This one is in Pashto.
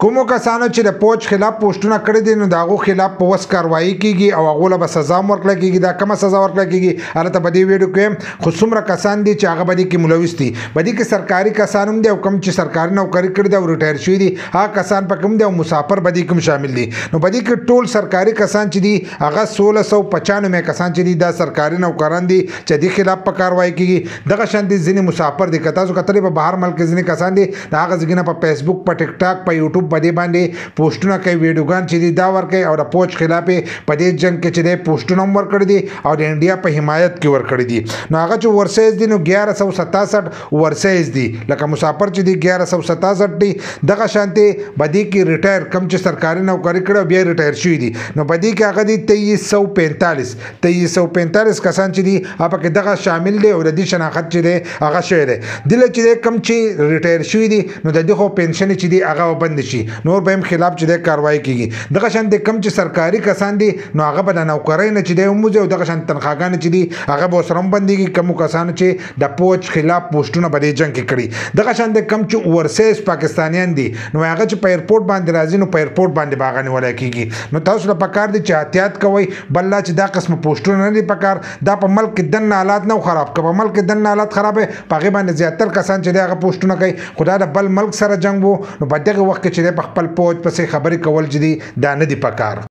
کومو کسانو چې د پوج خلاف پوسټونه کړی دي نو د هغو خلاف په وس کاروایي کیږي او هغو له به سزا هم ورکړل کیږي. دا کومه سزا ورکړل کیږي هلته په دې ویډیو کې خو څومره کسان دي چې هغه په دې کې ملوث دي. په دې کې سرکاري کسان هم دي او کوم چې سرکاري نوکري کړي دي او ریټایر شوي دي هغه کسان په کوم دي او مسافر په دې کې شامل دي. نو په دې کې ټول سرکاري کسان چې دي هغه 1695 کسان چې دي دا سرکاري نوکران دي چې د خلاف په کاروایي کیږي. دغه شان دي ځینې مسافر دي که تاسو کتلې په بهر ملک ځینې کسان دي د هغه ځای نه په فیسبوک په ټیک ټاک په یوټیوب په دې باندې پوسټونه کوي ویډیوګان چې دي دا ورکوي او د پوج خلاف په دې جنګ کې چې دی پوسټونه هم ورکړي دي او د انډیا په حمایت کې ورکړي دي. نو هغه چې ورسیز دي نو 1167 ورسیز دي لکه مسافر چې دي 1167 دي. دغه شانتي په دې کې ریټایر کم چې سرکاري نوکري کړي او بیا ریټایر شوي دي نو په دې کې هغه دي 2345 کسان چې دي هغه پکې دغه شامل دي او د دې شناخت چې دی هغه شوی دی. دله چې کم چې ریټایر شوي دي نو د دې خو پنشن چې دی هغه بند شي نور به هم خلاف چې د کاروایی کیږي. دغه شان د کم چې سرکاري کسان دي نو هغه به د نوکرۍ نه چې دی وموځي او دغه شان تنخواګانې چې دي هغه به ورسره هم بندېږي کومو کسانو چې د پوج خلاف پوسټونه په دې جنګ کې کړي. دغه شان د کم چې اورسیز پاکستانیان دي نو هغه چې په ایرپورټ باندې راځي نو په ایرپورټ باندې به هغه نیولی کیږي. نو تاسو له پکار دي چې احتیاط کوئ بل لا چې دا قسم پوسټونه نه دي پکار. دا په ملک کې دننه حالات نه خراب که په ملک کې دننه حالات خراب وي په هغې باندې زیاتر کسان چې دی هغه پوسټونه کوي خو دا د بل ملک سره جنګ و نو په دغه وخت کې چې دی په خپل پوج پسې خبرې کول چې دي دا نه دي پکار.